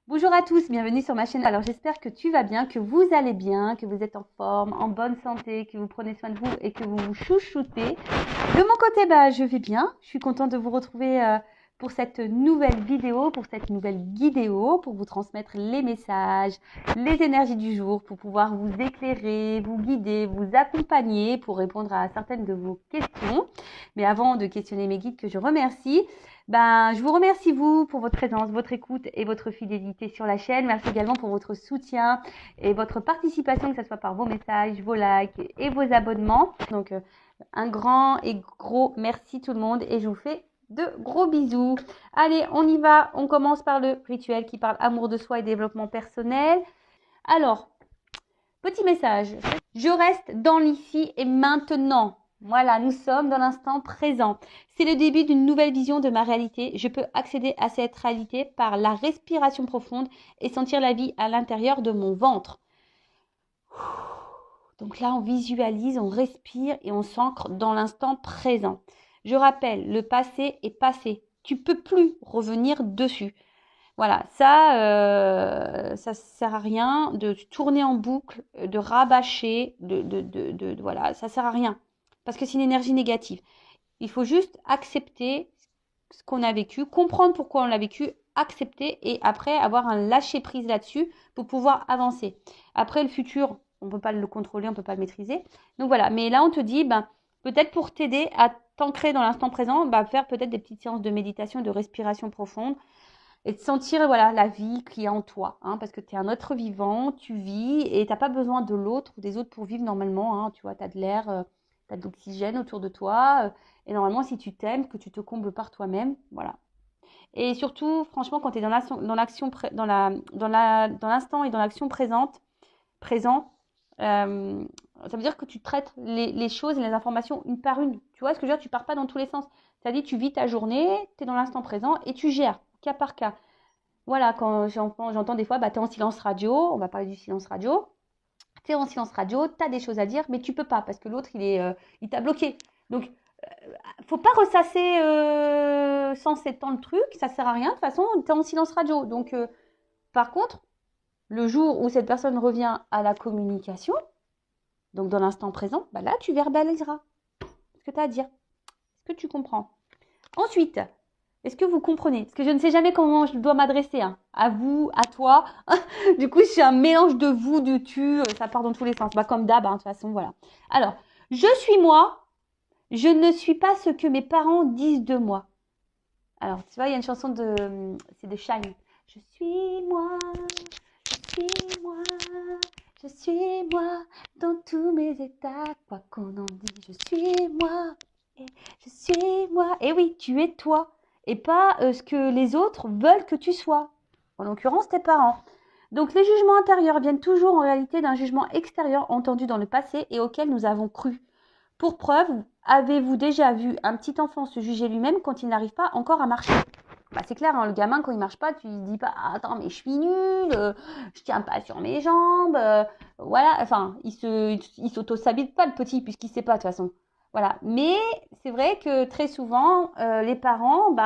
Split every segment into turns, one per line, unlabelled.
Bonjour à tous, bienvenue sur ma chaîne. Alors j'espère que tu vas bien, que vous allez bien, que vous êtes en forme, en bonne santé, que vous prenez soin de vous et que vous vous chouchoutez. De mon côté, je vais bien. Je suis contente de vous retrouver pour cette nouvelle vidéo, pour cette nouvelle guidéo, pour vous transmettre les messages, les énergies du jour, pour pouvoir vous éclairer, vous guider, vous accompagner, pour répondre à certaines de vos questions. Mais avant de questionner mes guides que je remercie, je vous remercie vous pour votre présence, votre écoute et votre fidélité sur la chaîne. Merci également pour votre soutien et votre participation, que ce soit par vos messages, vos likes et vos abonnements. Donc, un grand et gros merci tout le monde et je vous fais de gros bisous. Allez, on y va. On commence par le rituel qui parle amour de soi et développement personnel. Alors, petit message. Je reste dans l'ici et maintenant. Voilà, nous sommes dans l'instant présent. C'est le début d'une nouvelle vision de ma réalité. Je peux accéder à cette réalité par la respiration profonde et sentir la vie à l'intérieur de mon ventre. Donc là, on visualise, on respire et on s'ancre dans l'instant présent. Je rappelle, le passé est passé. Tu peux plus revenir dessus. Voilà, ça sert à rien de tourner en boucle, de rabâcher, voilà, ça sert à rien. Parce que c'est une énergie négative. Il faut juste accepter ce qu'on a vécu, comprendre pourquoi on l'a vécu, accepter et après avoir un lâcher prise là-dessus pour pouvoir avancer. Après, le futur, on ne peut pas le contrôler, on ne peut pas le maîtriser. Donc voilà, mais là, on te dit, peut-être pour t'aider à t'ancrer dans l'instant présent, faire peut-être des petites séances de méditation, de respiration profonde et de sentir voilà, la vie qu'il y a en toi. Parce que tu es un être vivant, tu vis et tu n'as pas besoin de l'autre ou des autres pour vivre normalement. Tu vois, tu as de l'air, tu as de l'oxygène autour de toi. Et normalement, si tu t'aimes, que tu te combles par toi-même, voilà. Et surtout, franchement, quand tu es dans l'action, dans l'instant et dans l'action présent, ça veut dire que tu traites les choses et les informations une par une. Tu vois ce que je veux dire? Tu pars pas dans tous les sens. C'est-à-dire, tu vis ta journée, tu es dans l'instant présent et tu gères, cas par cas. Voilà, quand j'entends des fois, tu es en silence radio, on va parler du silence radio. Tu es en silence radio, tu as des choses à dire, mais tu peux pas parce que l'autre, il t'a bloqué. Donc, faut pas ressasser sans 7 ans le truc, ça sert à rien. De toute façon, tu es en silence radio. Donc, par contre, le jour où cette personne revient à la communication, donc dans l'instant présent, là, tu verbaliseras ce que tu as à dire. Est-ce que tu comprends? Ensuite, est-ce que vous comprenez? Parce que je ne sais jamais comment je dois m'adresser. À vous, à toi. Du coup, c'est un mélange de vous, de tu. Ça part dans tous les sens. Comme d'hab, de toute façon, voilà. Alors, je suis moi. Je ne suis pas ce que mes parents disent de moi. Alors, tu vois, il y a une chanson c'est de Shine. Je suis moi, je suis moi, je suis moi, dans tous mes états, quoi qu'on en dise, je suis moi, et je suis moi. Et oui, tu es toi, et pas ce que les autres veulent que tu sois, en l'occurrence tes parents. Donc les jugements intérieurs viennent toujours en réalité d'un jugement extérieur entendu dans le passé et auquel nous avons cru. Pour preuve, avez-vous déjà vu un petit enfant se juger lui-même quand il n'arrive pas encore à marcher? C'est clair, le gamin, quand il marche pas, tu ne dis pas « Attends, mais je suis nul, je tiens pas sur mes jambes. Voilà, enfin, il s'auto-sabite pas, le petit, puisqu'il sait pas, de toute façon. Voilà. Mais c'est vrai que très souvent, les parents,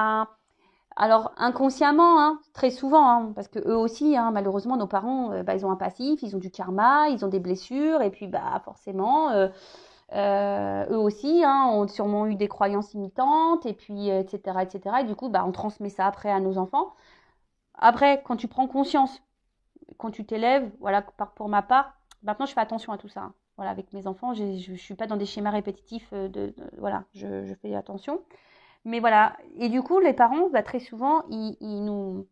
alors inconsciemment, très souvent, parce que eux aussi, malheureusement, nos parents, ils ont un passif, ils ont du karma, ils ont des blessures, et puis forcément, eux aussi ont sûrement eu des croyances imitantes, et puis etc., etc. Et du coup, on transmet ça après à nos enfants. Après, quand tu prends conscience, quand tu t'élèves, voilà, pour ma part, maintenant je fais attention à tout ça. Voilà, avec mes enfants, je ne suis pas dans des schémas répétitifs. Voilà, je fais attention. Mais voilà, et du coup, les parents, très souvent, ils nous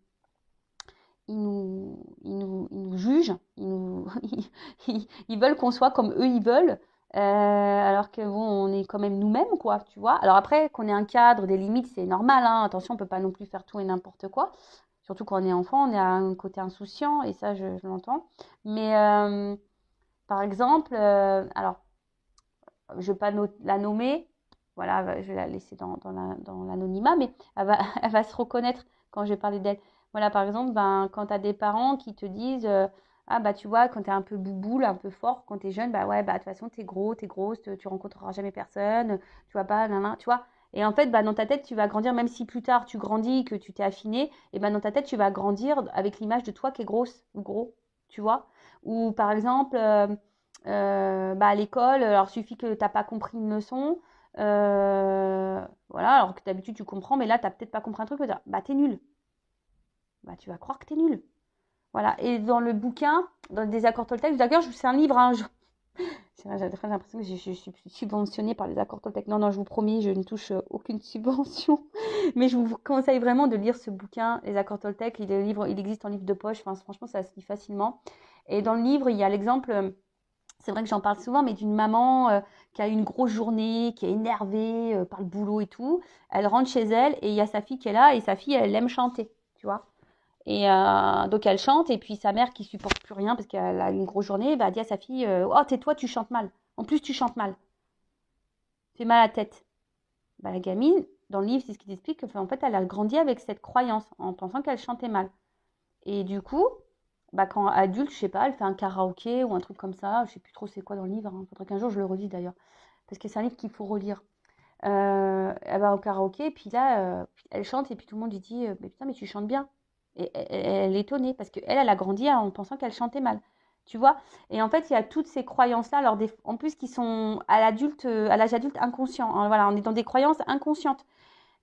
jugent, ils veulent qu'on soit comme eux ils veulent, alors que bon, on est quand même nous-mêmes, quoi, tu vois. Alors après, qu'on ait un cadre, des limites, c'est normal, attention, on peut pas non plus faire tout et n'importe quoi. Surtout quand on est enfant, on est à un côté insouciant, et ça, je l'entends. Mais par exemple, alors, je ne vais pas la nommer, voilà, je vais la laisser dans l'anonymat, mais elle va se reconnaître quand je vais parler d'elle. Voilà, par exemple, quand tu as des parents qui te disent ah tu vois, quand tu es un peu bouboule, un peu fort, quand tu es jeune, ouais, de toute façon, tu es gros, tu es grosse, tu rencontreras jamais personne, tu vois pas, tu vois. Et en fait, bah, dans ta tête, tu vas grandir, même si plus tard tu grandis, que tu t'es affiné, et ben dans ta tête, tu vas grandir avec l'image de toi qui est grosse ou gros, tu vois. Ou par exemple, bah, à l'école, alors suffit que tu n'as pas compris une leçon, voilà, alors que d'habitude tu comprends, mais là, tu n'as peut-être pas compris un truc, bah, t'es nul. Bah, tu vas croire que t'es nul. Voilà. Et dans le bouquin, dans des accords Toltec, d'ailleurs, c'est un livre, hein, j'ai l'impression que je suis subventionnée par les accords Toltec. Non, non, je vous promets, je ne touche aucune subvention. Mais je vous conseille vraiment de lire ce bouquin, les accords Toltec. Il existe en livre de poche. Enfin, franchement, ça se lit facilement. Et dans le livre, il y a l'exemple, c'est vrai que j'en parle souvent, mais d'une maman qui a eu une grosse journée, qui est énervée par le boulot et tout. Elle rentre chez elle et il y a sa fille qui est là et sa fille, elle aime chanter, tu vois. Et donc elle chante et puis sa mère qui supporte plus rien parce qu'elle a une grosse journée va dire à sa fille oh tais-toi, tu chantes mal. En plus tu chantes mal. Tu fais mal à la tête. Bah, la gamine dans le livre c'est ce qu'il explique en fait elle a grandi avec cette croyance en pensant qu'elle chantait mal. Et du coup bah, quand adulte je sais pas elle fait un karaoké ou un truc comme ça, je sais plus trop c'est quoi dans le livre. Hein. Faudrait qu'un jour je le relise d'ailleurs parce que c'est un livre qu'il faut relire. Elle va au karaoké, et puis là, elle chante, et puis tout le monde lui dit mais putain, mais tu chantes bien. Et elle est étonnée, parce qu'elle, elle a grandi en pensant qu'elle chantait mal. Tu vois. Et en fait, il y a toutes ces croyances-là, alors en plus, qui sont à l'adulte, à l'âge adulte inconscient. Hein, voilà, on est dans des croyances inconscientes.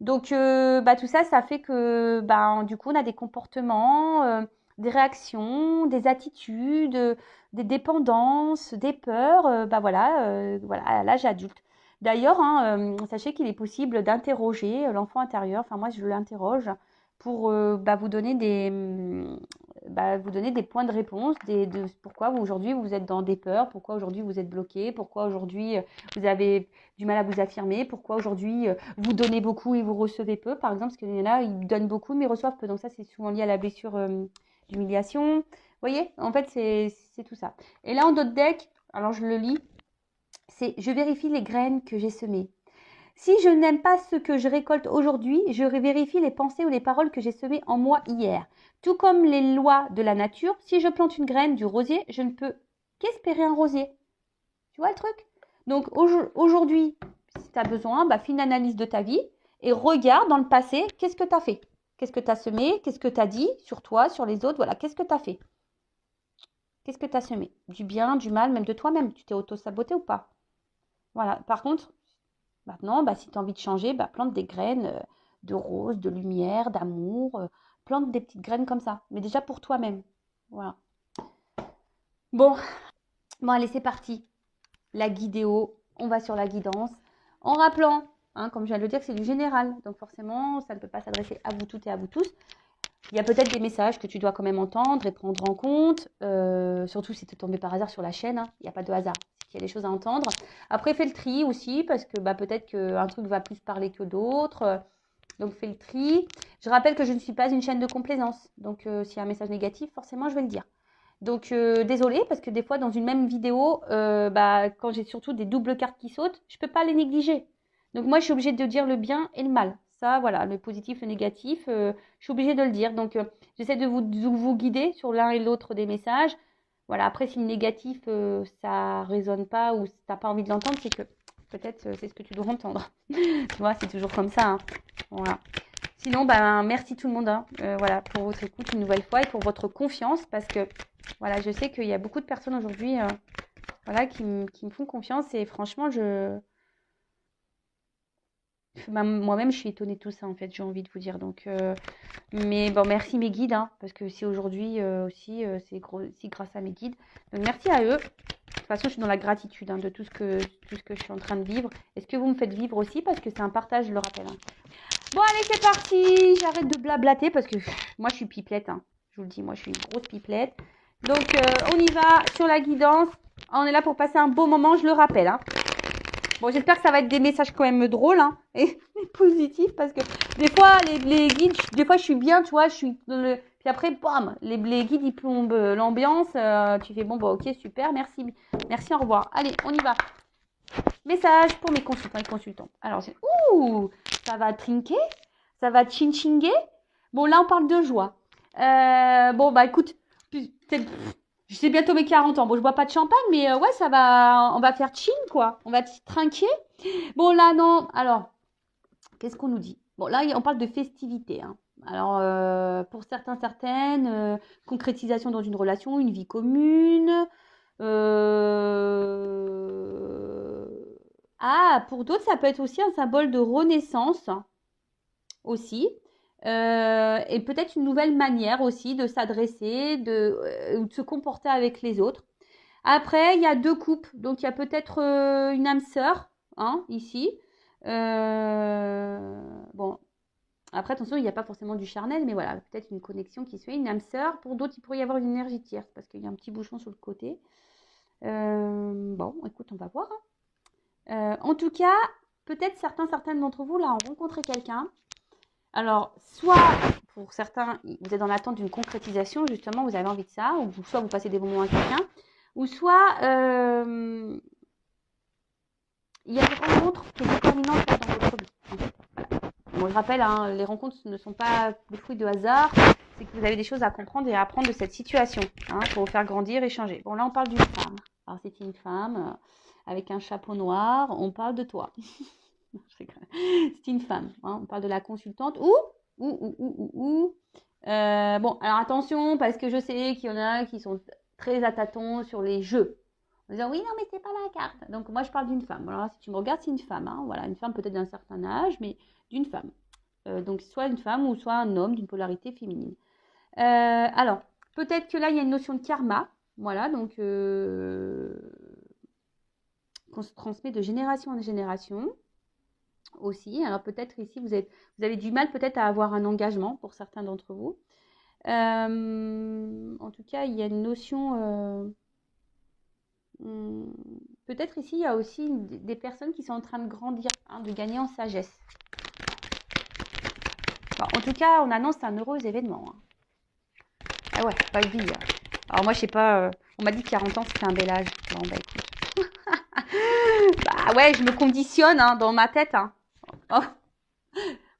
Donc, bah, tout ça, ça fait que, bah, du coup, on a des comportements, des réactions, des attitudes, des dépendances, des peurs, bah voilà, voilà, à l'âge adulte. D'ailleurs, hein, sachez qu'il est possible d'interroger l'enfant intérieur. Enfin, moi, je l'interroge pour bah, vous donner des points de réponse, de pourquoi aujourd'hui vous êtes dans des peurs, pourquoi aujourd'hui vous êtes bloqué, pourquoi aujourd'hui vous avez du mal à vous affirmer, pourquoi aujourd'hui vous donnez beaucoup et vous recevez peu, par exemple, parce qu'il y en a, ils donnent beaucoup mais reçoivent peu. Donc ça, c'est souvent lié à la blessure d'humiliation. Vous voyez, en fait, c'est tout ça. Et là, en d'autres deck, alors je le lis, c'est « Je vérifie les graines que j'ai semées. Si je n'aime pas ce que je récolte aujourd'hui, je vérifie les pensées ou les paroles que j'ai semées en moi hier. Tout comme les lois de la nature, si je plante une graine du rosier, je ne peux qu'espérer un rosier. » Tu vois le truc? Donc aujourd'hui, si tu as besoin, bah, fais une analyse de ta vie et regarde dans le passé, qu'est-ce que tu as fait? Qu'est-ce que tu as semé? Qu'est-ce que tu as dit sur toi, sur les autres? Voilà, qu'est-ce que tu as fait? Qu'est-ce que tu as semé? Du bien, du mal, même de toi-même. Tu t'es auto-saboté ou pas? Voilà. Par contre, maintenant, bah, si tu as envie de changer, bah, plante des graines de rose, de lumière, d'amour. Plante des petites graines comme ça. Mais déjà pour toi-même. Voilà. Bon, allez, c'est parti. La guidéo, on va sur la guidance. En rappelant, hein, comme je viens de le dire, que c'est du général. Donc forcément, ça ne peut pas s'adresser à vous toutes et à vous tous. Il y a peut-être des messages que tu dois quand même entendre et prendre en compte. Surtout si tu es tombé par hasard sur la chaîne. Hein. Il n'y a pas de hasard. Il y a des choses à entendre. Après, fais le tri aussi, parce que bah, peut-être qu'un truc va plus parler que d'autres. Donc, fais le tri. Je rappelle que je ne suis pas une chaîne de complaisance. Donc, s'il y a un message négatif, forcément, je vais le dire. Donc, désolée, parce que des fois, dans une même vidéo, bah, quand j'ai surtout des doubles cartes qui sautent, je ne peux pas les négliger. Donc, moi, je suis obligée de dire le bien et le mal. Ça, voilà, le positif, le négatif, je suis obligée de le dire. Donc, j'essaie de vous guider sur l'un et l'autre des messages. Voilà, après, si le négatif, ça résonne pas ou tu n'as pas envie de l'entendre, c'est que peut-être c'est ce que tu dois entendre. Tu vois, c'est toujours comme ça. Hein. Voilà. Sinon, ben, merci tout le monde hein, voilà, pour votre écoute une nouvelle fois et pour votre confiance parce que voilà, je sais qu'il y a beaucoup de personnes aujourd'hui voilà, qui me font confiance et franchement, moi-même, je suis étonnée de tout ça en fait, j'ai envie de vous dire. Donc, mais bon, merci mes guides hein, parce que si aujourd'hui aussi, c'est aussi grâce à mes guides. Donc, merci à eux. De toute façon, je suis dans la gratitude hein, de tout ce que je suis en train de vivre. Est-ce que vous me faites vivre aussi parce que c'est un partage, je le rappelle. Hein. Bon, allez, c'est parti. J'arrête de blablater parce que moi, je suis pipelette. Hein. Je vous le dis, moi, je suis une grosse pipelette. Donc, on y va sur la guidance. On est là pour passer un beau moment, je le rappelle. Hein. Bon, j'espère que ça va être des messages quand même drôles hein, et positifs parce que des fois, les guides, des fois, je suis bien, tu vois, je suis dans le... Puis après, bam, les guides, ils plombent l'ambiance. Tu fais, bon, bah, ok, super, merci, au revoir. Allez, on y va. Message pour mes consultants et consultantes. Alors, c'est... Ouh, ça va trinquer, ça va chinchingger. Bon, là, on parle de joie. Bon, bah, écoute, c'est bientôt mes 40 ans. Bon, je bois pas de champagne, mais ouais, on va faire chin, quoi. On va trinquer. Bon, là, non, alors, Qu'est-ce qu'on nous dit? Bon, là, on parle de festivité, hein. Alors, pour certains, certaines, concrétisation dans une relation, une vie commune. Ah, pour d'autres, ça peut être aussi un symbole de renaissance aussi. Et peut-être une nouvelle manière aussi de s'adresser, ou de se comporter avec les autres. Après, il y a deux coupes. Donc, il y a peut-être une âme sœur, hein, ici. Bon, après, attention, il n'y a pas forcément du charnel, mais voilà, peut-être une connexion qui se fait, une âme sœur. Pour d'autres, il pourrait y avoir une énergie tierce parce qu'il y a un petit bouchon sur le côté. Bon, écoute, on va voir, hein. En tout cas, peut-être certaines d'entre vous, là, ont rencontré quelqu'un. Alors, soit pour certains, vous êtes dans l'attente d'une concrétisation, justement, vous avez envie de ça, ou soit vous passez des bons moments avec quelqu'un, ou soit il y a des rencontres qui sont déterminantes dans votre vie. Voilà. Bon, je rappelle, hein, les rencontres ne sont pas le fruit de hasard, c'est que vous avez des choses à comprendre et à apprendre de cette situation, hein, pour vous faire grandir et changer. Bon, là, on parle d'une femme. Alors, c'est une femme avec un chapeau noir, on parle de toi. C'est une femme, hein, on parle de la consultante bon, alors attention, parce que je sais qu'il y en a qui sont très à tâtons sur les jeux. En disant, oui, non, mais c'est pas la carte. Donc, moi, je parle d'une femme. Alors, si tu me regardes, c'est une femme, hein, voilà, une femme peut-être d'un certain âge, mais d'une femme. Donc, soit une femme ou soit un homme d'une polarité féminine. Alors, peut-être que là, il y a une notion de karma, voilà, donc qu'on se transmet de génération en génération aussi. Alors peut-être ici, vous avez du mal peut-être à avoir un engagement pour certains d'entre vous. En tout cas, il y a une notion... peut-être ici, il y a aussi des personnes qui sont en train de grandir, hein, de gagner en sagesse. Bon, en tout cas, on annonce un heureux événement, hein. Ah ouais, pas vie. Alors moi, je sais pas, on m'a dit que 40 ans, c'était un bel âge. Bon, bah écoute. Bah ouais, je me conditionne, hein, dans ma tête, hein. Oh.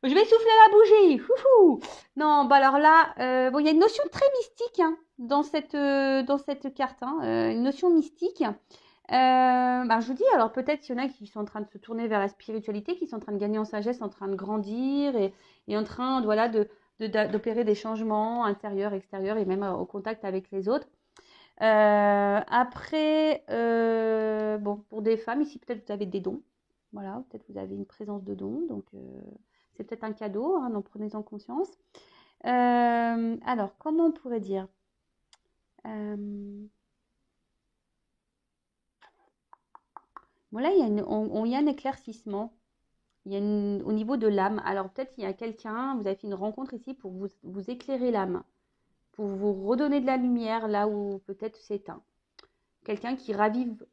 Je vais souffler la bougie. Fouhou. Non, bah alors là, bon, il y a une notion très mystique, hein, dans cette carte, hein, une notion mystique. Bah, je vous dis, alors peut-être qu'il y en a qui sont en train de se tourner vers la spiritualité, qui sont en train de gagner en sagesse, en train de grandir et en train, voilà, d'opérer des changements intérieurs, extérieurs et même au contact avec les autres. Après, bon, pour des femmes, ici peut-être vous avez des dons. Voilà, peut-être vous avez une présence de dons, donc c'est peut-être un cadeau, hein, donc prenez-en conscience. Alors, comment on pourrait dire bon, là, il y a un éclaircissement. Il y a au niveau de l'âme. Alors, peut-être il y a quelqu'un, vous avez fait une rencontre ici pour vous éclairer l'âme, pour vous redonner de la lumière là où peut-être c'est éteint. Quelqu'un qui ravive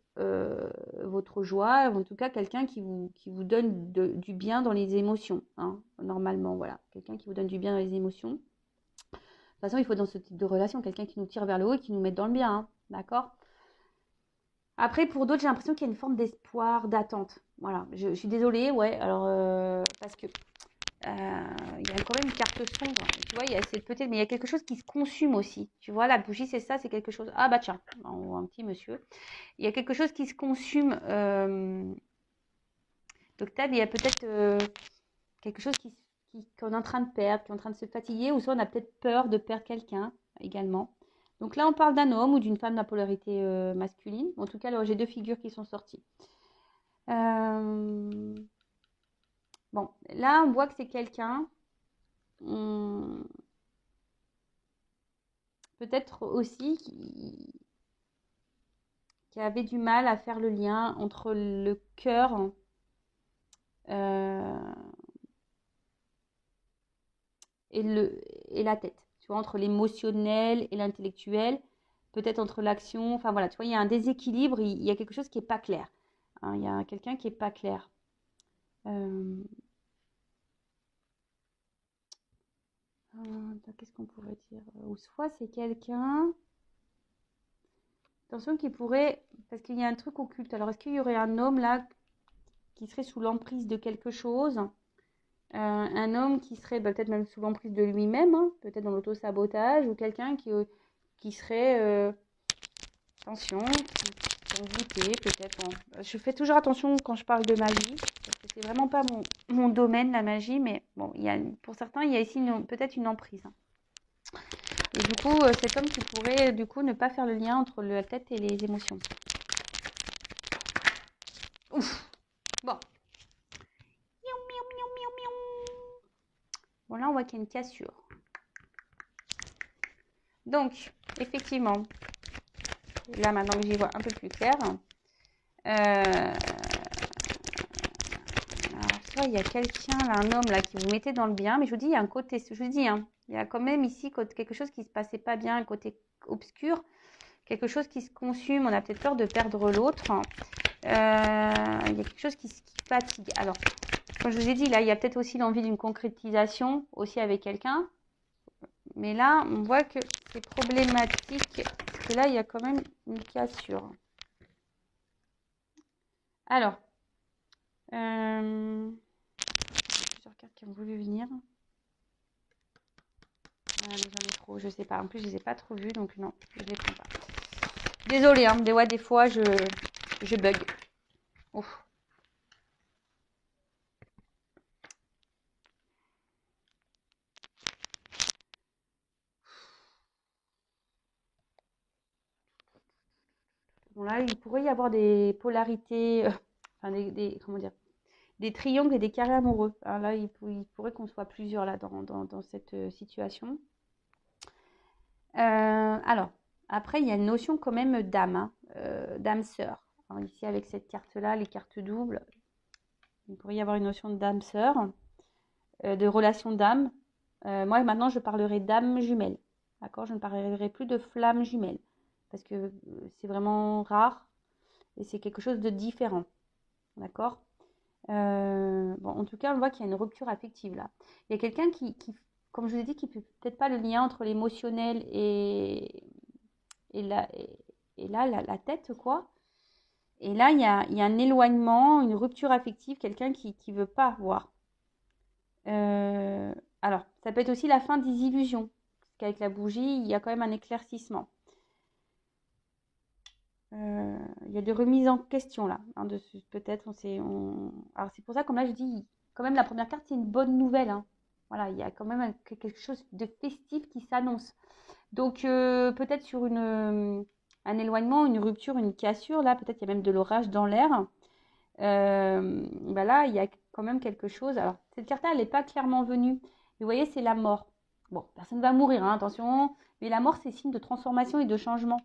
votre joie, en tout cas quelqu'un qui vous donne du bien dans les émotions, hein, normalement, voilà. Quelqu'un qui vous donne du bien dans les émotions. De toute façon, il faut dans ce type de relation quelqu'un qui nous tire vers le haut et qui nous met dans le bien, hein, d'accord? Après, pour d'autres, j'ai l'impression qu'il y a une forme d'espoir, d'attente. Voilà, je suis désolée, ouais, alors, parce que il y a quand même une carte sombre, tu vois, il y a peut-être, mais il y a quelque chose qui se consume aussi. Tu vois, la bougie, c'est ça, c'est quelque chose. Ah bah tiens, on voit un petit monsieur. Il y a quelque chose qui se consume. L'octave, il y a peut-être quelque chose qu'on est en train de perdre, qui est en train de se fatiguer, ou soit on a peut-être peur de perdre quelqu'un également. Donc là, on parle d'un homme ou d'une femme de la polarité masculine. En tout cas, alors, j'ai deux figures qui sont sorties. Bon, là, on voit que c'est quelqu'un, peut-être aussi qui avait du mal à faire le lien entre le cœur et la tête. Tu vois, entre l'émotionnel et l'intellectuel, peut-être entre l'action. Enfin voilà, tu vois, il y a un déséquilibre, il y a quelque chose qui n'est pas clair, hein, il y a quelqu'un qui n'est pas clair. Qu'est-ce qu'on pourrait dire? Ou soit c'est quelqu'un, attention, qui pourrait, parce qu'il y a un truc occulte. Alors, est-ce qu'il y aurait un homme là qui serait sous l'emprise de quelque chose? Un homme qui serait peut-être même sous l'emprise de lui-même, hein, peut-être dans l'auto-sabotage, ou quelqu'un qui serait, attention, qui goûter, peut-être. Bon. Je fais toujours attention quand je parle de magie, parce que c'est vraiment pas mon domaine, la magie, mais bon, pour certains, il y a ici peut-être une emprise. Hein. Et du coup, c'est comme tu pourrais du coup ne pas faire le lien entre la tête et les émotions. Ouf. Bon. Bon, là, on voit qu'il y a une cassure. Donc, effectivement, là, maintenant que j'y vois un peu plus clair, alors, soit il y a quelqu'un, là, un homme, là, qui vous mettait dans le bien, mais je vous dis, il y a un côté, je vous dis, hein, il y a quand même ici quelque chose qui se passait pas bien, un côté obscur, quelque chose qui se consume, on a peut-être peur de perdre l'autre. Il y a quelque chose qui fatigue. Alors, comme je vous ai dit, là, il y a peut-être aussi l'envie d'une concrétisation, aussi avec quelqu'un. Mais là, on voit que c'est problématique, parce que là, il y a quand même une cassure. Alors, plusieurs cartes qui ont voulu venir. J'en ai trop, je sais pas. En plus, je les ai pas trop vues, donc non, je les prends pas. Désolée, hein, des fois, je bug. Ouf. Bon, là, il pourrait y avoir des polarités, enfin, comment dire, des triangles et des carrés amoureux. Alors là, il pourrait qu'on soit plusieurs là dans cette situation. Alors, après, il y a une notion quand même d'âme, hein, d'âme sœur. Alors, ici, avec cette carte-là, les cartes doubles, il pourrait y avoir une notion d'âme sœur, de relation d'âme. Moi, maintenant, je parlerai d'âme jumelle. D'accord? Je ne parlerai plus de flamme jumelle. Parce que c'est vraiment rare et c'est quelque chose de différent. D'accord? Bon, en tout cas, on voit qu'il y a une rupture affective là. Il y a quelqu'un qui, comme je vous ai dit, qui ne fait peut-être pas le lien entre l'émotionnel et là, la tête, quoi. Et là, il y a un éloignement, une rupture affective, quelqu'un qui ne veut pas voir. Alors, ça peut être aussi la fin des illusions, parce qu'avec la bougie, il y a quand même un éclaircissement. Il y a des remises en question là, hein, peut-être alors c'est pour ça, comme là je dis, quand même la première carte c'est une bonne nouvelle. Hein. Voilà, il y a quand même quelque chose de festif qui s'annonce. Donc peut-être sur un éloignement, une rupture, une cassure, là peut-être il y a même de l'orage dans l'air. Là il y a quand même quelque chose. Alors cette carte-là elle n'est pas clairement venue. Mais vous voyez c'est la mort. Bon, personne ne va mourir, hein, attention. Mais la mort c'est signe de transformation et de changement.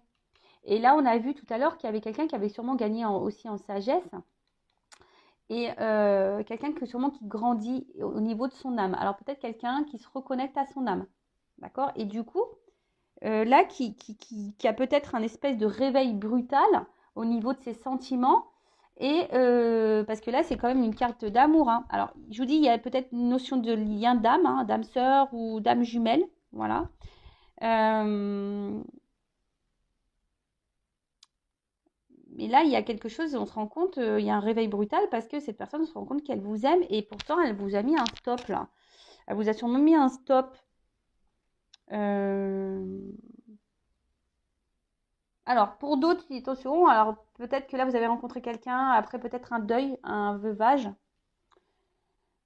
Et là, on a vu tout à l'heure qu'il y avait quelqu'un qui avait sûrement gagné aussi en sagesse et quelqu'un qui grandit au niveau de son âme. Alors peut-être quelqu'un qui se reconnecte à son âme, d'accord? Et du coup, là, qui a peut-être un espèce de réveil brutal au niveau de ses sentiments. Et parce que là, c'est quand même une carte d'amour. Hein. Alors, je vous dis, il y a peut-être une notion de lien d'âme, hein, d'âme sœur ou d'âme jumelle. Voilà. Mais là, il y a quelque chose, on se rend compte, il y a un réveil brutal parce que cette personne se rend compte qu'elle vous aime et pourtant elle vous a mis un stop là. Elle vous a sûrement mis un stop. Alors, pour d'autres, attention, alors peut-être que là vous avez rencontré quelqu'un, après peut-être un deuil, un veuvage.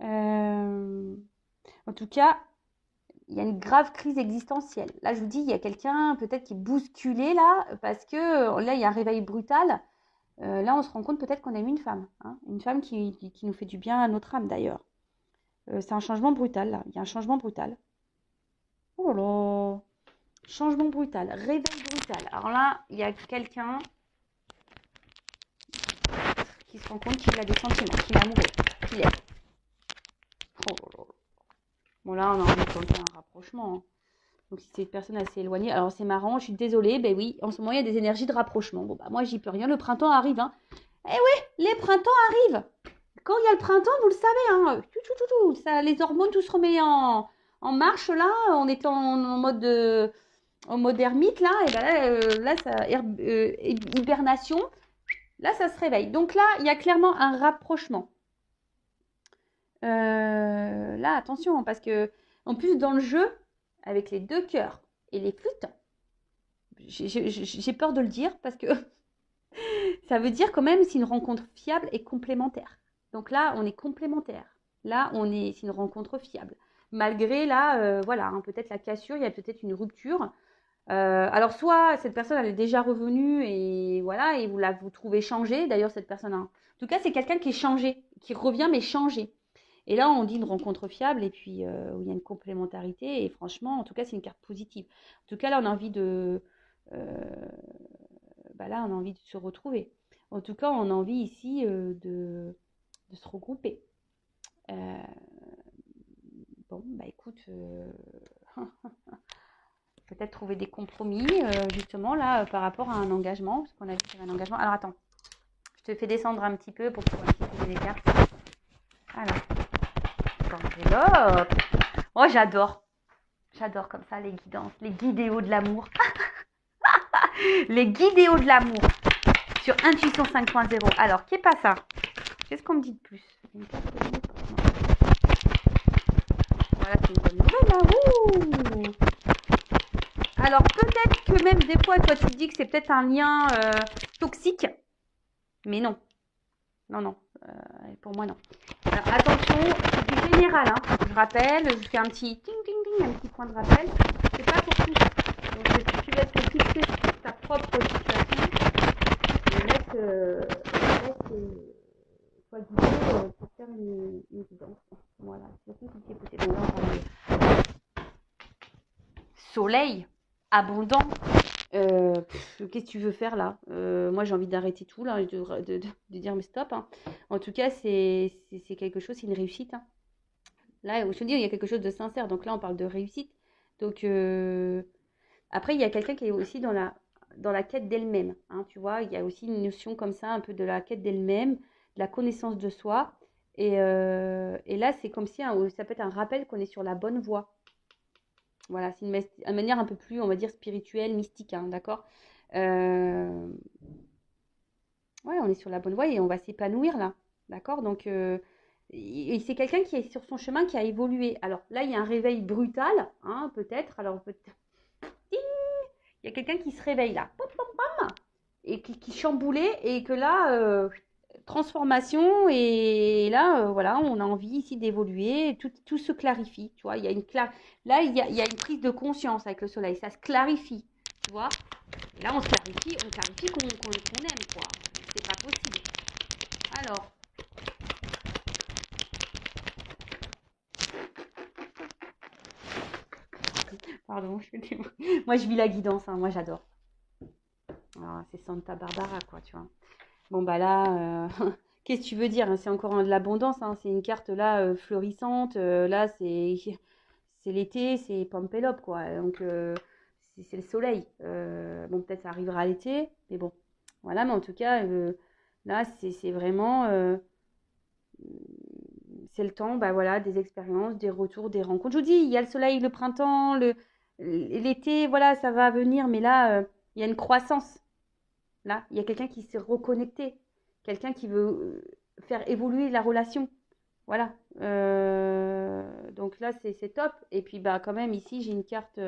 En tout cas, il y a une grave crise existentielle. Là, je vous dis, il y a quelqu'un peut-être qui est bousculé là parce que là, il y a un réveil brutal. Là, on se rend compte peut-être qu'on aime une femme. Hein, une femme qui nous fait du bien à notre âme d'ailleurs. C'est un changement brutal là. Il y a un changement brutal. Oh là là. Changement brutal. Réveil brutal. Alors là, il y a quelqu'un qui se rend compte qu'il a des sentiments, qu'il est amoureux, qu'il aime. Oh là là. Bon là, on a envie de tenter un rapprochement. Hein. Donc si c'est une personne assez éloignée, alors c'est marrant, je suis désolée, ben oui, en ce moment il y a des énergies de rapprochement. Bon bah moi j'y peux rien, le printemps arrive. Hein. Eh oui, les printemps arrivent. Quand il y a le printemps, vous le savez, hein, ça, les hormones, tout se remet en marche là. On est en mode ermite là, et ben là, hibernation. Là, ça se réveille. Donc là, il y a clairement un rapprochement. Là, attention, parce que en plus dans le jeu, avec les deux cœurs et les flûtes, j'ai peur de le dire parce que Ça veut dire quand même c'est une rencontre fiable et complémentaire. Donc là, on est complémentaire. Là, c'est une rencontre fiable. Malgré là, voilà, hein, peut-être la cassure, il y a peut-être une rupture. Alors soit cette personne elle est déjà revenue et voilà et vous trouvez changé. D'ailleurs cette personne, en tout cas c'est quelqu'un qui est changé, qui revient mais changé. Et là on dit une rencontre fiable et puis où il y a une complémentarité et franchement en tout cas c'est une carte positive. En tout cas là on a envie là on a envie de se retrouver. En tout cas on a envie ici de se regrouper. Euh, bon bah écoute. Peut-être trouver des compromis, justement, là, par rapport à un engagement, parce qu'on a vu qu'il y avait un engagement. Alors, attends, je te fais descendre un petit peu pour pouvoir utiliser les cartes. Alors, enveloppe. Oh, j'adore. J'adore comme ça les guidances, les guidéos de l'amour. Les guidéos de l'amour sur Intuition 5.0. Alors, qu'est pas ça? Qu'est-ce qu'on me dit de plus? Voilà, c'est une bonne nouvelle, là. Ouh. Alors, peut-être que même des fois, toi, tu te dis que c'est peut-être un lien toxique. Mais non. Non, non. Pour moi, non. Alors, attention, c'est du général. Hein. Je rappelle, je fais un petit ting, un petit point de rappel. C'est pas pour tout. Donc, si tu laisses te fixer sur ta propre situation, sois guidé pour faire une guidance. Voilà, c'est tout ce qui est possible. Donc, là, on parle de soleil, abondant. Qu'est-ce que tu veux faire là? Moi j'ai envie d'arrêter tout là, de dire mais stop. Hein. En tout cas, c'est quelque chose, c'est une réussite. Hein. Là, je te dis, il y a quelque chose de sincère. Donc là, on parle de réussite. Donc après, il y a quelqu'un qui est aussi dans la quête d'elle-même. Hein, tu vois, il y a aussi une notion comme ça, un peu de la quête d'elle-même, de la connaissance de soi. Et là, c'est comme si ça peut être un rappel qu'on est sur la bonne voie. Voilà, c'est une manière un peu plus, on va dire, spirituelle, mystique, hein, d'accord? Ouais, on est sur la bonne voie et on va s'épanouir là, d'accord? Donc, et c'est quelqu'un qui est sur son chemin, qui a évolué. Alors là, il y a un réveil brutal, hein, peut-être. Alors, il y a quelqu'un qui se réveille là, pom, pom, pom, et qui chamboulait et que là, transformation et là voilà on a envie ici d'évoluer, tout se clarifie, tu vois, il y a là il y a une prise de conscience avec le soleil, ça se clarifie, tu vois, et là on clarifie qu'on aime quoi, c'est pas possible. Alors pardon, moi je vis la guidance, hein, moi j'adore. Alors, c'est Santa Barbara quoi, tu vois. Bon bah là qu'est-ce que tu veux dire, hein, c'est encore de l'abondance, hein, c'est une carte là fleurissante, là c'est l'été, c'est Pampelop quoi. Donc c'est le soleil. Bon peut-être ça arrivera à l'été, mais bon. Voilà, mais en tout cas là c'est vraiment c'est le temps bah voilà des expériences, des retours, des rencontres. Je vous dis, il y a le soleil, le printemps, l'été, voilà, ça va venir, mais là il y a une croissance. Là, il y a quelqu'un qui s'est reconnecté, quelqu'un qui veut faire évoluer la relation. Voilà. Donc là, c'est top. Et puis, bah, quand même, ici, j'ai une carte.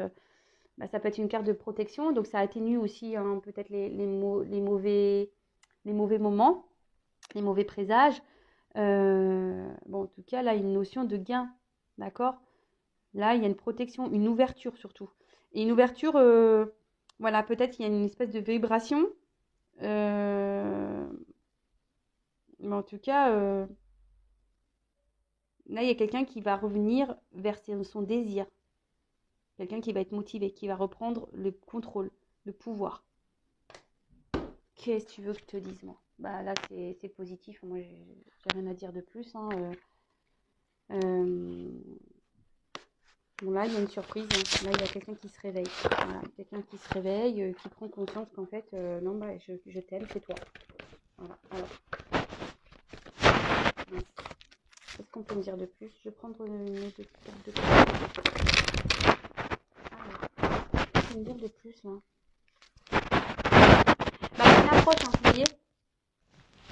Bah, ça peut être une carte de protection. Donc, ça atténue aussi hein, peut-être les mauvais moments, les mauvais présages. Bon, en tout cas, là, il y a une notion de gain. D'accord? Là, il y a une protection, une ouverture surtout. Et une ouverture, voilà, peut-être il y a une espèce de vibration. Mais en tout cas, là, il y a quelqu'un qui va revenir vers son désir. Quelqu'un qui va être motivé, qui va reprendre le contrôle, le pouvoir. Qu'est-ce que tu veux que je te dise, moi? Bah là, c'est positif. Moi, j'ai rien à dire de plus. Hein. Bon, là, il y a une surprise. Hein. Là, il y a quelqu'un qui se réveille. Voilà, quelqu'un qui se réveille, qui prend conscience qu'en fait, non, bah, je t'aime, c'est toi. Voilà, alors. Qu'est-ce qu'on peut me dire de plus? Je vais prendre une autre carte de plus. Alors, qu'est-ce qu'on peut me dire de plus là? Bah, il y a une approche, hein, vous voyez?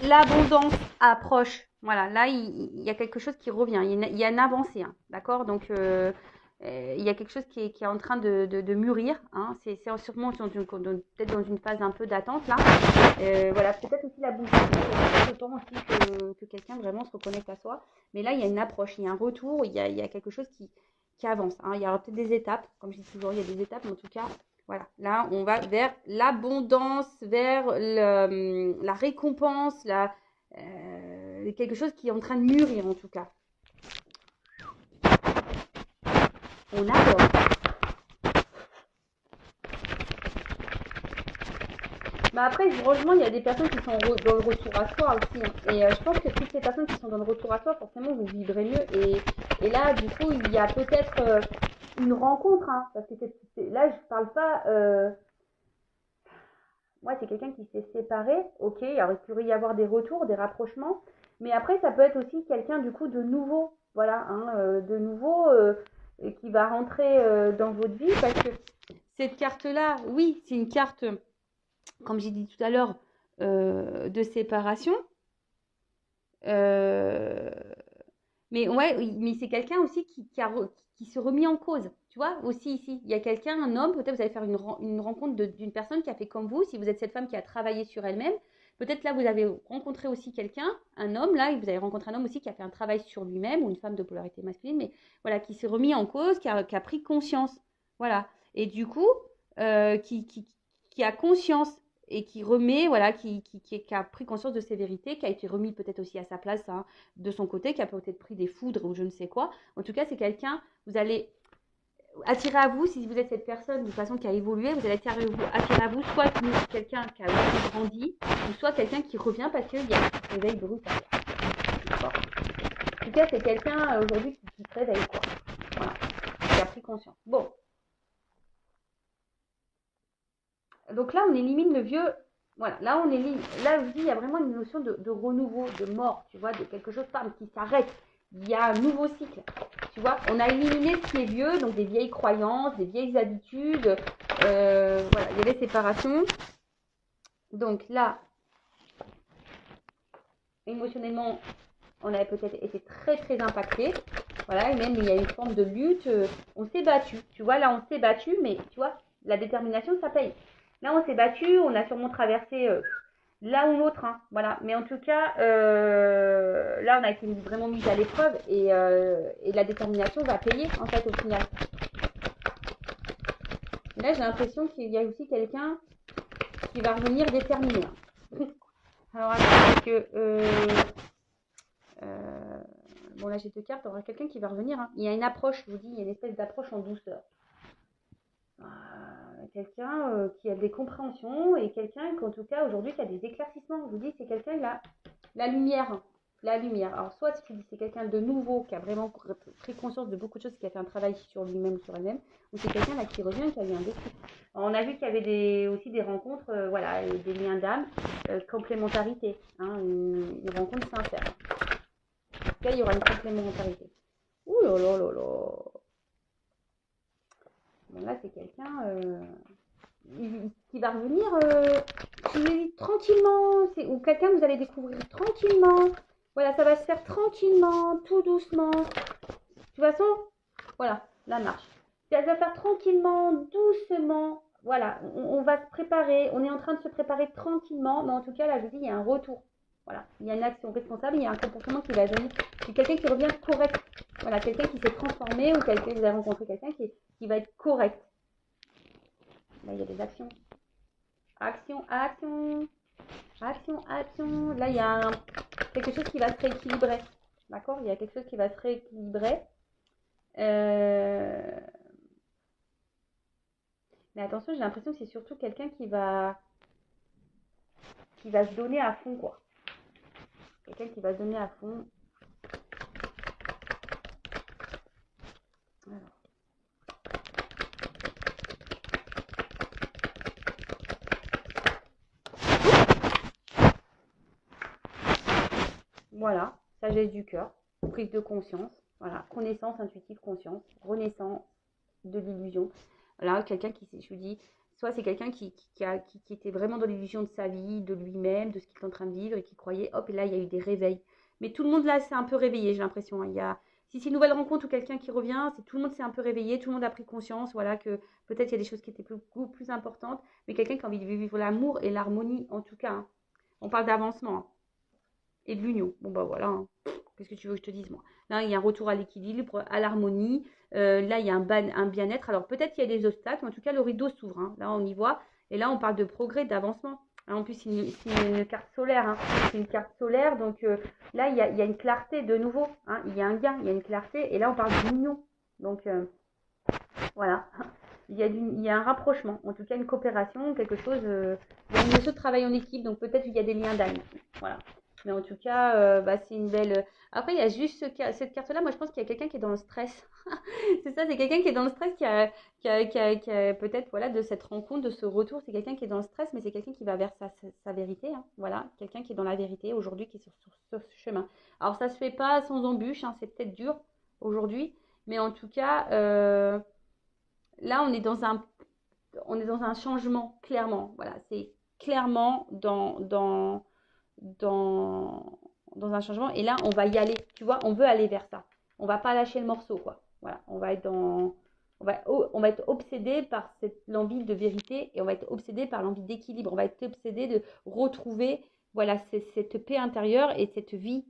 L'abondance approche. Voilà, là, il y a quelque chose qui revient. Il y a une avancée, hein, d'accord? Donc, il y a quelque chose qui est en train de mûrir. Hein. C'est sûrement peut-être dans une phase un peu d'attente là. Voilà, peut-être aussi la bouche. C'est autant aussi que quelqu'un vraiment se reconnecte à soi. Mais là, il y a une approche, il y a un retour, il y a quelque chose qui avance. Hein. Il y aura peut-être des étapes. Comme je dis toujours, il y a des étapes, mais en tout cas, voilà. Là, on va vers l'abondance, vers la récompense, quelque chose qui est en train de mûrir en tout cas. On adore. Bah après, heureusement, il y a des personnes qui sont dans le retour à soi aussi. Hein. Et je pense que toutes ces personnes qui sont dans le retour à soi, forcément, vous vivrez mieux. Et là, du coup, il y a peut-être une rencontre. Hein, parce que là, je parle pas. Moi, c'est quelqu'un qui s'est séparé. Ok, alors il pourrait y avoir des retours, des rapprochements. Mais après, ça peut être aussi quelqu'un, du coup, de nouveau. Voilà, hein, de nouveau qui va rentrer dans votre vie. Parce que cette carte-là, oui, c'est une carte, comme j'ai dit tout à l'heure, de séparation. Euh, mais ouais, mais c'est quelqu'un aussi qui se remet en cause. Tu vois, aussi ici, il y a quelqu'un, un homme, peut-être vous allez faire une rencontre d'une personne qui a fait comme vous, si vous êtes cette femme qui a travaillé sur elle-même. Peut-être là, vous avez rencontré aussi quelqu'un, un homme, là, et vous avez rencontré un homme aussi qui a fait un travail sur lui-même, ou une femme de polarité masculine, mais voilà, qui s'est remis en cause, qui a pris conscience. Voilà. Et du coup, qui a conscience et qui remet, voilà, qui a pris conscience de ses vérités, qui a été remis peut-être aussi à sa place hein, de son côté, qui a peut-être pris des foudres ou je ne sais quoi. En tout cas, c'est quelqu'un, vous allez attirer à vous, si vous êtes cette personne de façon qui a évolué, vous allez attirer à vous soit quelqu'un qui a aussi grandi, ou soit quelqu'un qui revient parce qu'il y a un réveil brutal. En tout cas, c'est quelqu'un aujourd'hui qui se réveille, quoi. Voilà, qui a pris conscience. Bon. Donc là, on élimine le vieux. Voilà, là, on élimine. Là, je dis, il y a vraiment une notion de renouveau, de mort, tu vois, de quelque chose qui s'arrête. Il y a un nouveau cycle. Tu vois, on a éliminé ce qui est vieux, donc des vieilles croyances, des vieilles habitudes. Voilà, il y avait séparation. Donc là, émotionnellement, on avait peut-être été très très impacté. Voilà, et même il y a une forme de lutte. On s'est battu. Tu vois, là, on s'est battu, mais tu vois, la détermination, ça paye. Là, on s'est battu, on a sûrement traversé l'un ou l'autre. Hein, voilà. Mais en tout cas, là, on a été vraiment mis à l'épreuve et la détermination va payer, en fait, au final. Là, j'ai l'impression qu'il y a aussi quelqu'un qui va revenir déterminé. Alors, attends, parce que... bon, là, j'ai deux cartes. Il y aura quelqu'un qui va revenir. Hein. Il y a une approche, je vous dis, il y a une espèce d'approche en douceur. Quelqu'un qui a des compréhensions et quelqu'un qu'en tout cas aujourd'hui qui a des éclaircissements. Je vous dis, c'est quelqu'un qui a la lumière. La lumière. Alors, soit je dis c'est quelqu'un de nouveau qui a vraiment pris conscience de beaucoup de choses, qui a fait un travail sur lui-même, sur elle-même, ou c'est quelqu'un là qui revient, qui a eu un déclic. On a vu qu'il y avait aussi des rencontres, voilà, des liens d'âme, complémentarité, hein, une rencontre sincère. En tout cas, il y aura une complémentarité. Ouh là là là là. Bon, là, c'est quelqu'un qui va revenir tranquillement, ou quelqu'un que vous allez découvrir tranquillement. Voilà, ça va se faire tranquillement, tout doucement. De toute façon, voilà, la marche. Ça va faire tranquillement, doucement. Voilà, on va se préparer, on est en train de se préparer tranquillement, mais en tout cas, là, je vous dis, il y a un retour. Voilà, il y a une action responsable, il y a un comportement qui va venir. C'est quelqu'un qui revient correct. Voilà, quelqu'un qui s'est transformé ou quelqu'un, vous avez rencontré quelqu'un qui va être correct. Là, il y a des actions. Action, action. Action, action. Là, il y a quelque chose qui va se rééquilibrer. D'accord? Il y a quelque chose qui va se rééquilibrer. Mais attention, j'ai l'impression que c'est surtout quelqu'un qui va se donner à fond, quoi. Quelqu'un qui va se donner à fond. Alors. Voilà, sagesse du cœur, prise de conscience, voilà, connaissance intuitive, conscience, renaissance de l'illusion. Voilà, quelqu'un qui, je vous dis, soit c'est quelqu'un qui était vraiment dans l'illusion de sa vie, de lui-même, de ce qu'il est en train de vivre et qui croyait, hop, et là, il y a eu des réveils. Mais tout le monde là s'est un peu réveillé, j'ai l'impression. Hein. Si c'est une nouvelle rencontre ou quelqu'un qui revient, c'est tout le monde s'est un peu réveillé, tout le monde a pris conscience, voilà, que peut-être il y a des choses qui étaient beaucoup plus importantes, mais quelqu'un qui a envie de vivre l'amour et l'harmonie, en tout cas, hein. On parle d'avancement, hein, et de l'union. Bon, bah voilà, hein. Qu'est-ce que tu veux que je te dise, moi? Là, il y a un retour à l'équilibre, à l'harmonie. Là, il y a un bien-être. Alors, peut-être qu'il y a des obstacles, mais en tout cas, le rideau s'ouvre, hein. Là, on y voit. Et là, on parle de progrès, d'avancement. Hein, en plus, c'est une carte solaire, hein. C'est une carte solaire. Donc, là, il y a une clarté de nouveau, hein. Il y a un gain, il y a une clarté. Et là, on parle d'union. Donc, voilà. Il y a un rapprochement, en tout cas une coopération, quelque chose. Il y a une notion de travail en équipe, donc peut-être qu'il y a des liens d'âme. Voilà. Mais en tout cas, bah, c'est une belle. Après, il y a juste cette carte-là. Moi, je pense qu'il y a quelqu'un qui est dans le stress. C'est ça, c'est quelqu'un qui est dans le stress, qui a peut-être, voilà, de cette rencontre, de ce retour. C'est quelqu'un qui est dans le stress, mais c'est quelqu'un qui va vers sa vérité, hein. Voilà, quelqu'un qui est dans la vérité aujourd'hui, qui est sur ce chemin. Alors, ça se fait pas sans embûche, hein. C'est peut-être dur aujourd'hui, mais en tout cas. Là, on est dans un changement, clairement. Voilà, c'est clairement dans, dans un changement. Et là, on va y aller. Tu vois, on veut aller vers ça. On va pas lâcher le morceau, quoi. Voilà, on va être obsédé par l'envie de vérité et on va être obsédé par l'envie d'équilibre. On va être obsédé de retrouver, voilà, cette paix intérieure et cette vie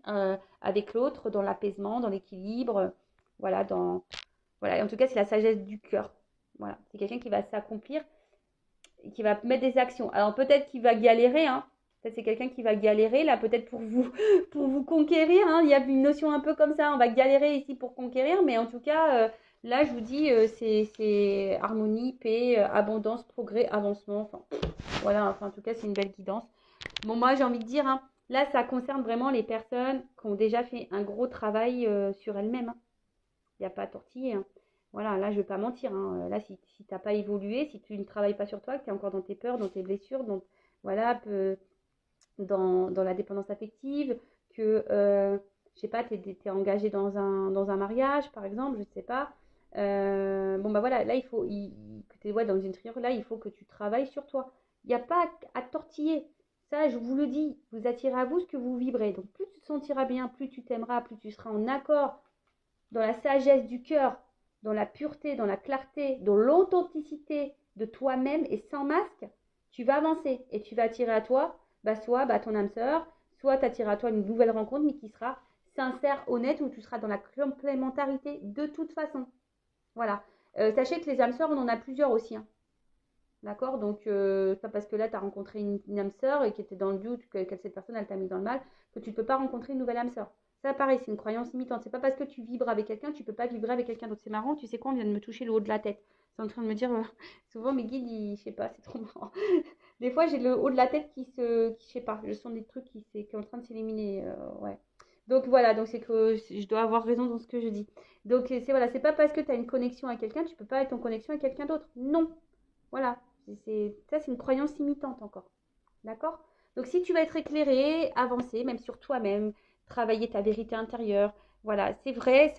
avec l'autre dans l'apaisement, dans l'équilibre. Voilà, voilà. Et en tout cas, c'est la sagesse du cœur. Voilà, c'est quelqu'un qui va s'accomplir et qui va mettre des actions. Alors peut-être qu'il va galérer, hein. Peut-être c'est quelqu'un qui va galérer là, peut-être pour vous, pour vous conquérir, hein. Il y a une notion un peu comme ça. On va galérer ici pour conquérir, mais en tout cas, là, je vous dis, c'est harmonie, paix, abondance, progrès, avancement. Enfin, voilà. Enfin, en tout cas, c'est une belle guidance. Bon, moi, j'ai envie de dire, hein, là, ça concerne vraiment les personnes qui ont déjà fait un gros travail sur elles-mêmes, hein. Il n'y a pas à tortiller, hein. Voilà, là, je ne vais pas mentir, hein. Là, si tu n'as pas évolué, si tu ne travailles pas sur toi, que tu es encore dans tes peurs, dans tes blessures, voilà, dans la dépendance affective, que, je sais pas, tu es engagé dans un mariage, par exemple, je ne sais pas. Bon, bah voilà, là, que tu es, ouais, dans une triangle, là, il faut que tu travailles sur toi. Il n'y a pas à tortiller. Ça, je vous le dis, vous attirez à vous ce que vous vibrez. Donc, plus tu te sentiras bien, plus tu t'aimeras, plus tu seras en accord dans la sagesse du cœur, dans la pureté, dans la clarté, dans l'authenticité de toi-même et sans masque, tu vas avancer et tu vas attirer à toi, bah, soit bah, ton âme sœur, soit tu attirer à toi une nouvelle rencontre, mais qui sera sincère, honnête, où tu seras dans la complémentarité de toute façon. Voilà. Sachez que les âmes sœurs, on en a plusieurs aussi, hein. D'accord. Donc, pas parce que là, tu as rencontré une âme sœur et qui était dans le doute que cette personne, elle t'a mis dans le mal, que tu ne peux pas rencontrer une nouvelle âme sœur. Ça, pareil, c'est une croyance limitante. C'est pas parce que tu vibres avec quelqu'un, tu peux pas vibrer avec quelqu'un d'autre. C'est marrant, tu sais quoi, on vient de me toucher le haut de la tête. C'est en train de me dire, souvent mes guides, je sais pas, c'est trop marrant. Des fois, j'ai le haut de la tête je sais pas, je sens des trucs qui est en train de s'éliminer. Ouais. Donc voilà, donc c'est que je dois avoir raison dans ce que je dis. Donc voilà, c'est pas parce que tu as une connexion avec quelqu'un, tu peux pas être en connexion avec quelqu'un d'autre. Non. Voilà. Ça, c'est une croyance limitante encore. D'accord. Donc si tu vas être éclairé, avancer, même sur toi-même, travailler ta vérité intérieure, voilà, c'est vrai,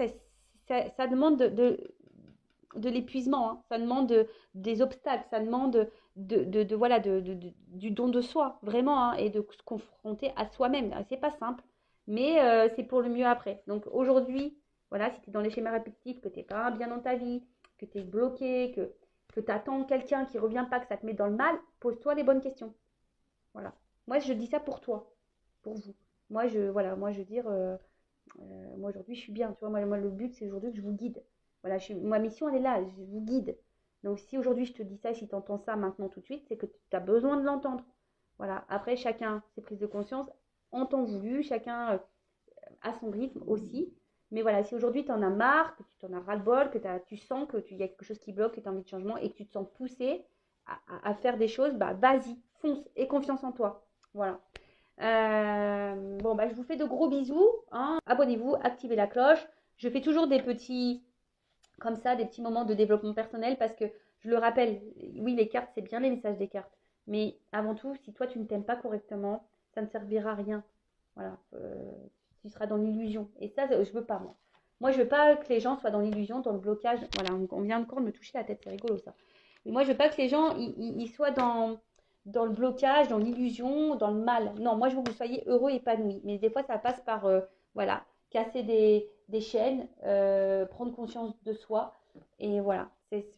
ça demande de l'épuisement, hein. Ça demande des obstacles, ça demande voilà, du don de soi, vraiment, hein, et de se confronter à soi-même. C'est pas simple, mais c'est pour le mieux après. Donc aujourd'hui, voilà, si tu es dans les schémas répétitifs, que tu n'es pas bien dans ta vie, que tu es bloqué, que tu attends quelqu'un qui ne revient pas, que ça te met dans le mal, pose-toi les bonnes questions. Voilà. Moi, je dis ça pour toi, pour vous. Voilà, moi, je veux dire, moi aujourd'hui, je suis bien. Tu vois, moi le but, c'est aujourd'hui que je vous guide. Voilà, ma mission, elle est là, je vous guide. Donc, si aujourd'hui, je te dis ça, si tu entends ça maintenant tout de suite, c'est que tu as besoin de l'entendre. Voilà. Après, chacun ses prises de conscience en temps voulu, chacun à son rythme aussi. Mais voilà, si aujourd'hui tu en as marre, que tu t'en as ras-le-bol, que tu sens qu'il y a quelque chose qui bloque, que tu as envie de changement et que tu te sens poussé à faire des choses, bah vas-y, fonce et confiance en toi. Voilà. Bon, bah, je vous fais de gros bisous, hein. Abonnez-vous, activez la cloche. Je fais toujours des petits, comme ça, des petits moments de développement personnel parce que, je le rappelle, oui, les cartes, c'est bien les messages des cartes. Mais avant tout, si toi, tu ne t'aimes pas correctement, ça ne servira à rien. Voilà. Tu seras dans l'illusion. Et ça, je veux pas, moi. Moi, je veux pas que les gens soient dans l'illusion, dans le blocage. Voilà, on vient encore de me toucher la tête, c'est rigolo ça. Et moi, je veux pas que les gens ils soient dans le blocage, dans l'illusion, dans le mal. Non, moi, je veux que vous soyez heureux, épanouis. Mais des fois, ça passe par, voilà, casser des chaînes, prendre conscience de soi. Et voilà,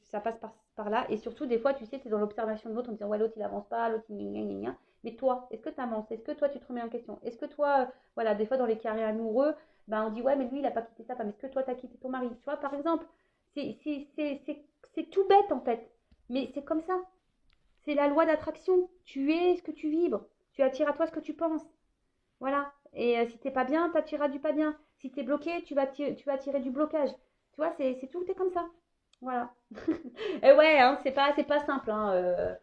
ça passe par là. Et surtout, des fois, tu sais, tu es dans l'observation de l'autre en disant, ouais, l'autre, il avance pas, l'autre, il gna gna gna. Mais toi, est-ce que tu avances? Est-ce que toi, tu te remets en question? Est-ce que toi, voilà, des fois, dans les carrés amoureux, ben, on dit, ouais, mais lui, il n'a pas quitté sa femme. Est-ce que toi, tu as quitté ton mari? Tu vois, par exemple, c'est tout bête, en fait. Mais c'est comme ça. C'est la loi d'attraction. Tu es ce que tu vibres. Tu attires à toi ce que tu penses. Voilà. Et si t'es pas bien, t'attireras du pas bien. Si t'es bloqué, tu vas attirer du blocage. Tu vois, tout est comme ça. Voilà. Et ouais, hein, c'est pas simple. Hein,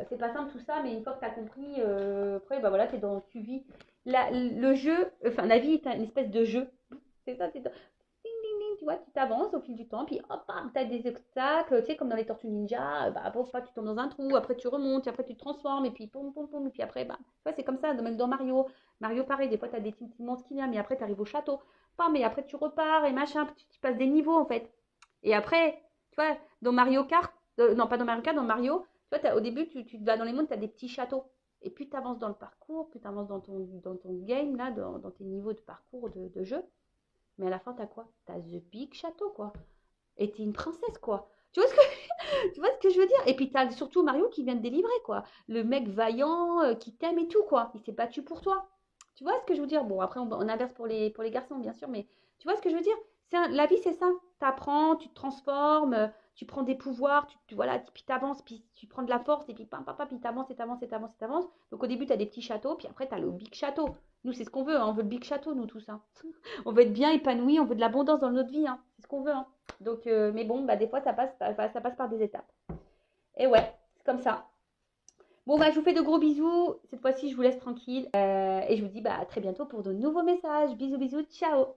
c'est pas simple tout ça, mais une fois que t'as compris, après, bah voilà, tu vis. Le jeu, enfin, la vie est une espèce de jeu. C'est ça, c'est ding, ding, ding, tu vois, tu t'avances au fil du temps, puis hop, tu as des obstacles, tu sais, comme dans les Tortues Ninja, bah, pour pas, tu tombes dans un trou, après tu remontes, après tu te transformes, et puis poum, poum, poum, et puis après, bah, tu vois, c'est comme ça, même dans Mario. Mario, pareil, des fois, tu as des petits monstres qui viennent, mais après, tu arrives au château, pas, mais après, tu repars, et machin, tu passes des niveaux, en fait. Et après, tu vois, dans Mario Kart, non, pas dans Mario Kart, dans Mario, tu vois, au début, tu vas dans les mondes, tu as des petits châteaux. Et plus tu avances dans le parcours, plus tu avances dans ton game, là, dans tes niveaux de parcours de jeu, mais à la fin, t'as quoi? T'as The Big Château, quoi. Et t'es une princesse, quoi. Tu vois ce que, tu vois ce que je veux dire? Et puis t'as surtout Mario qui vient de délivrer, quoi. Le mec vaillant, qui t'aime et tout, quoi. Il s'est battu pour toi. Tu vois ce que je veux dire? Bon, après, on inverse pour les garçons, bien sûr, mais tu vois ce que je veux dire? La vie, c'est ça. T'apprends, tu te transformes, tu prends des pouvoirs, voilà, puis t'avances, puis tu prends de la force, et puis pam, pam, pam, puis t'avances, et t'avances, et t'avances, et t'avances. Donc au début, t'as des petits châteaux, puis après, t'as le big château. Nous, c'est ce qu'on veut, hein, on veut le big château, nous, tous, hein. On veut être bien épanoui, on veut de l'abondance dans notre vie, hein. C'est ce qu'on veut, hein. Donc, mais bon, bah, des fois, ça passe par des étapes. Et ouais, c'est comme ça. Bon, bah, je vous fais de gros bisous. Cette fois-ci, je vous laisse tranquille. Et je vous dis bah, à très bientôt pour de nouveaux messages. Bisous, bisous, ciao.